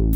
Hey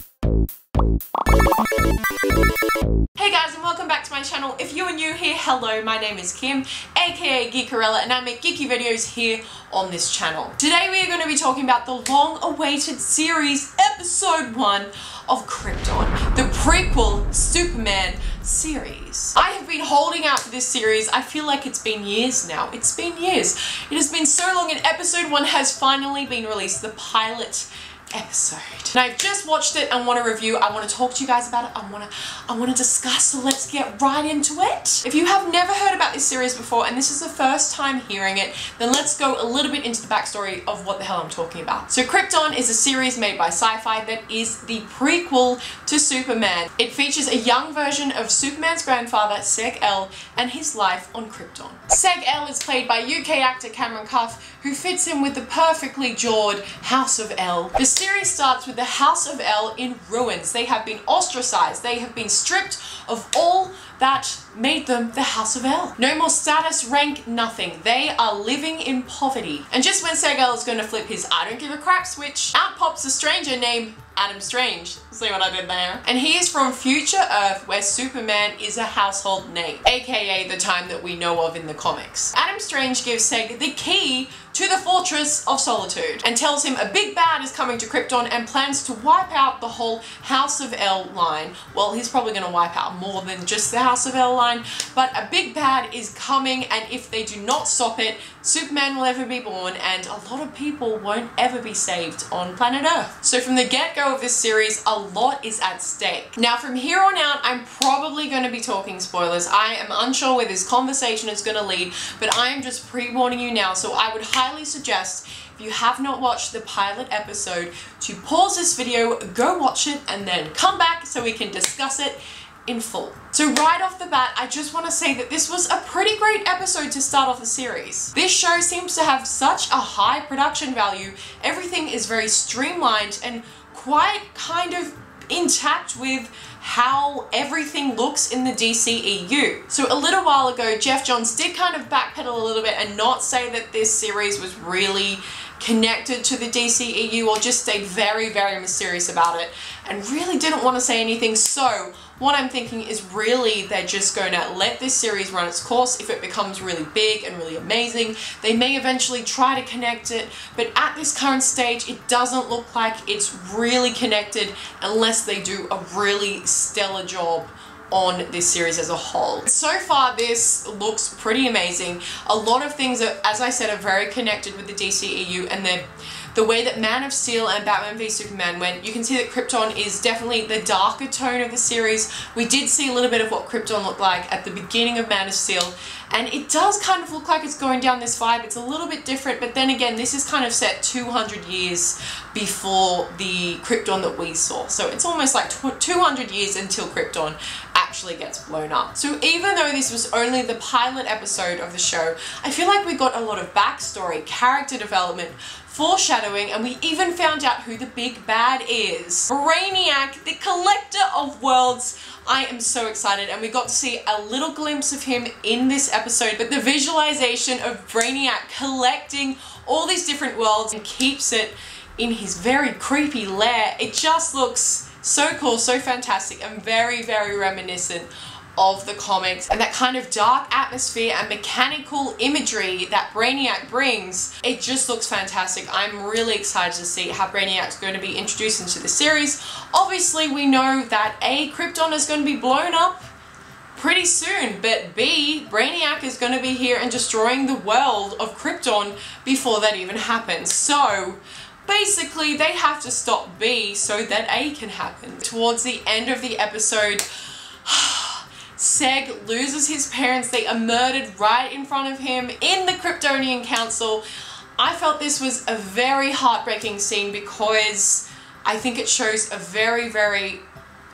guys, and welcome back to my channel. If you are new here, hello, my name is Kim, aka Geekerella, and I make geeky videos here on this channel. Today we are going to be talking about the long-awaited series, episode 1 of Krypton, the prequel Superman series. I have been holding out for this series. I feel like it's been years now. It's been years. It has been so long, and episode 1 has finally been released, the pilot episode. And I've just watched it and want to review. I want to talk to you guys about it. I want to discuss, so let's get right into it. If you have never heard about this series before and this is the first time hearing it, then let's go a little bit into the backstory of what the hell I'm talking about. So Krypton is a series made by SYFY that is the prequel to Superman. It features a young version of Superman's grandfather, Seg-El, and his life on Krypton. Seg-El is played by UK actor Cameron Cuff, who fits in with the perfectly jawed House of El. The series starts with the House of El in ruins. They have been ostracized. They have been stripped of all that made them the House of El. No more status, rank, nothing. They are living in poverty. And just when Seg-El is going to flip his I don't give a crap switch, out pops a stranger named Adam Strange. See what I did there? And he is from future Earth, where Superman is a household name, aka the time that we know of in the comics. Adam Strange gives Seg the key to the Fortress of Solitude and tells him a big bad is coming to Krypton and plans to wipe out the whole House of El line. Well, he's probably going to wipe out more than just the House of El line, but a big bad is coming, and if they do not stop it, Superman will ever be born and a lot of people won't ever be saved on planet Earth. So from the get-go of this series, a lot is at stake. Now from here on out, I'm probably going to be talking spoilers. I am unsure where this conversation is going to lead, but I am just pre-warning you now, so I would highly suggest, if you have not watched the pilot episode, to pause this video, go watch it, and then come back so we can discuss it in full. So right off the bat, I just want to say that this was a pretty great episode to start off the series. This show seems to have such a high production value. Everything is very streamlined and quite kind of intact with how everything looks in the DCEU. So a little while ago, Jeff Johns did kind of backpedal a little bit and not say that this series was really connected to the DCEU, or just stayed very, very mysterious about it and really didn't want to say anything. So what I'm thinking is really they're just going to let this series run its course. If it becomes really big and really amazing, they may eventually try to connect it, but at this current stage it doesn't look like it's really connected unless they do a really stellar job on this series as a whole. So far this looks pretty amazing. A lot of things that, as I said, are very connected with the DCEU, and the way that Man of Steel and Batman v Superman went, you can see that Krypton is definitely the darker tone of the series. We did see a little bit of what Krypton looked like at the beginning of Man of Steel, and it does kind of look like it's going down this vibe. It's a little bit different, but then again, this is kind of set 200 years before the Krypton that we saw. So it's almost like 200 years until Krypton actually gets blown up. So even though this was only the pilot episode of the show, I feel like we got a lot of backstory, character development, foreshadowing, and we even found out who the big bad is. Brainiac, the collector of worlds. I am so excited, and we got to see a little glimpse of him in this episode, but the visualization of Brainiac collecting all these different worlds and keeps it in his very creepy lair, it just looks so cool, so fantastic, and very, very reminiscent of the comics, and that kind of dark atmosphere and mechanical imagery that Brainiac brings. It just looks fantastic. I'm really excited to see how Brainiac's going to be introduced into the series. Obviously we know that A, Krypton is going to be blown up pretty soon, but B, Brainiac is going to be here and destroying the world of Krypton before that even happens. So basically they have to stop B so that A can happen. Towards the end of the episode, Seg loses his parents. They are murdered right in front of him in the Kryptonian Council. I felt this was a very heartbreaking scene because I think it shows a very, very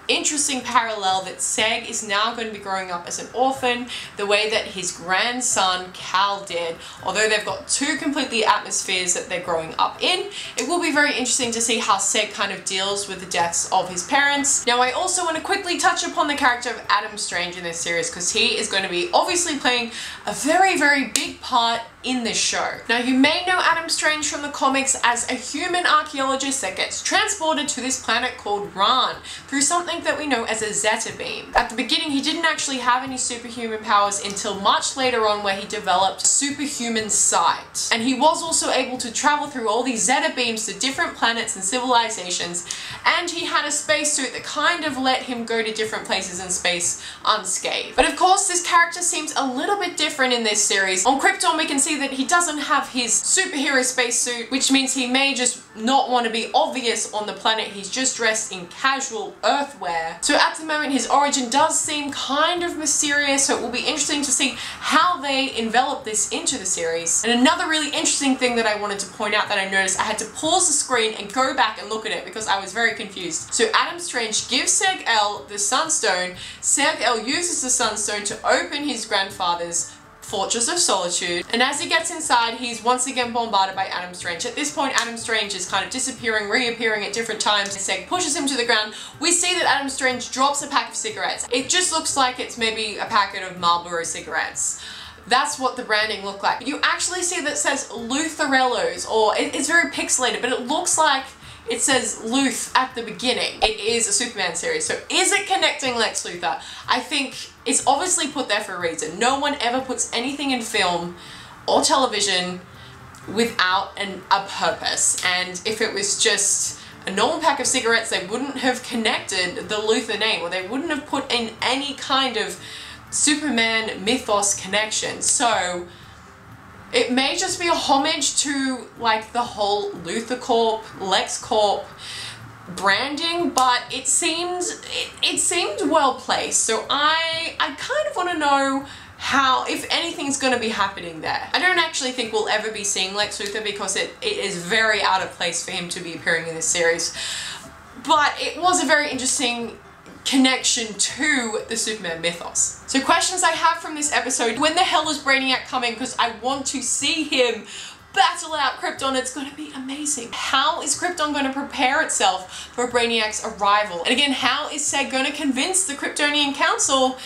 interesting parallel that Seg is now going to be growing up as an orphan, the way that his grandson Cal did. Although they've got two completely atmospheres that they're growing up in, it will be very interesting to see how Seg kind of deals with the deaths of his parents. Now I also want to quickly touch upon the character of Adam Strange in this series, because he is going to be obviously playing a very, very big part in this show. Now, you may know Adam Strange from the comics as a human archaeologist that gets transported to this planet called Rann through something that we know as a Zeta beam. At the beginning, he didn't actually have any superhuman powers until much later on, where he developed superhuman sight. And he was also able to travel through all these Zeta beams to different planets and civilizations, and he had a spacesuit that kind of let him go to different places in space unscathed. But of course, this character seems a little bit different in this series. On Krypton, we can see that he doesn't have his superhero spacesuit, which means he may just not want to be obvious on the planet. He's just dressed in casual Earthwear. So at the moment, his origin does seem kind of mysterious, so it will be interesting to see how they envelop this into the series. And another really interesting thing that I wanted to point out that I noticed, I had to pause the screen and go back and look at it because I was very confused. So Adam Strange gives Seg-El the Sunstone. Seg-El uses the Sunstone to open his grandfather's Fortress of Solitude, and as he gets inside, he's once again bombarded by Adam Strange. At this point, Adam Strange is kind of disappearing, reappearing at different times. Seg pushes him to the ground. We see that Adam Strange drops a pack of cigarettes. It just looks like it's maybe a packet of Marlboro cigarettes. That's what the branding looked like. You actually see that it says Lutherellos, or it's very pixelated, but it looks like it says Luth at the beginning. It is a Superman series, so is it connecting Lex Luthor? I think it's obviously put there for a reason. No one ever puts anything in film or television without a purpose, and if it was just a normal pack of cigarettes, they wouldn't have connected the Luthor name, or they wouldn't have put in any kind of Superman mythos connection. So it may just be a homage to like the whole Luthor Corp, Lex Corp branding, but it seemed well placed. So I kind of want to know how, if anything's going to be happening there. I don't actually think we'll ever be seeing Lex Luthor because it is very out of place for him to be appearing in this series. But it was a very interesting connection to the Superman mythos. So questions I have from this episode: when the hell is Brainiac coming? Because I want to see him battle out Krypton. It's going to be amazing. How is Krypton going to prepare itself for Brainiac's arrival? And again, how is Seg going to convince the Kryptonian Council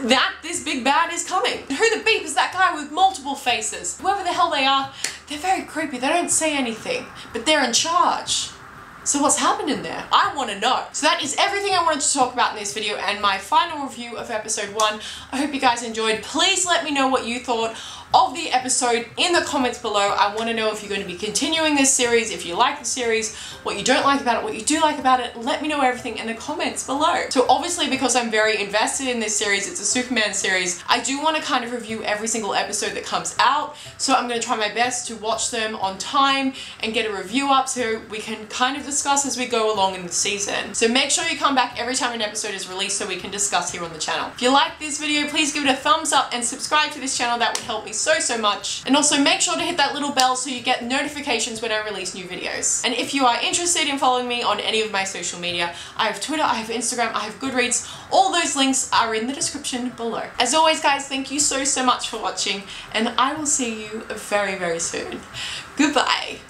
that this big bad is coming? Who the beep is that guy with multiple faces? Whoever the hell they are, they're very creepy. They don't say anything, but they're in charge. So what's happening there? I want to know. So that is everything I wanted to talk about in this video and my final review of episode 1. I hope you guys enjoyed. Please let me know what you thought of the episode in the comments below. I want to know if you're going to be continuing this series, if you like the series, what you don't like about it, what you do like about it. Let me know everything in the comments below. So obviously, because I'm very invested in this series, it's a Superman series, I do want to kind of review every single episode that comes out. So I'm going to try my best to watch them on time and get a review up so we can kind of discuss as we go along in the season. So make sure you come back every time an episode is released so we can discuss here on the channel. If you like this video, please give it a thumbs up and subscribe to this channel. That would help me so much. And also make sure to hit that little bell so you get notifications when I release new videos. And if you are interested in following me on any of my social media, I have Twitter, I have Instagram, I have Goodreads. All those links are in the description below. As always, guys, thank you so much for watching, and I will see you very, very soon. Goodbye.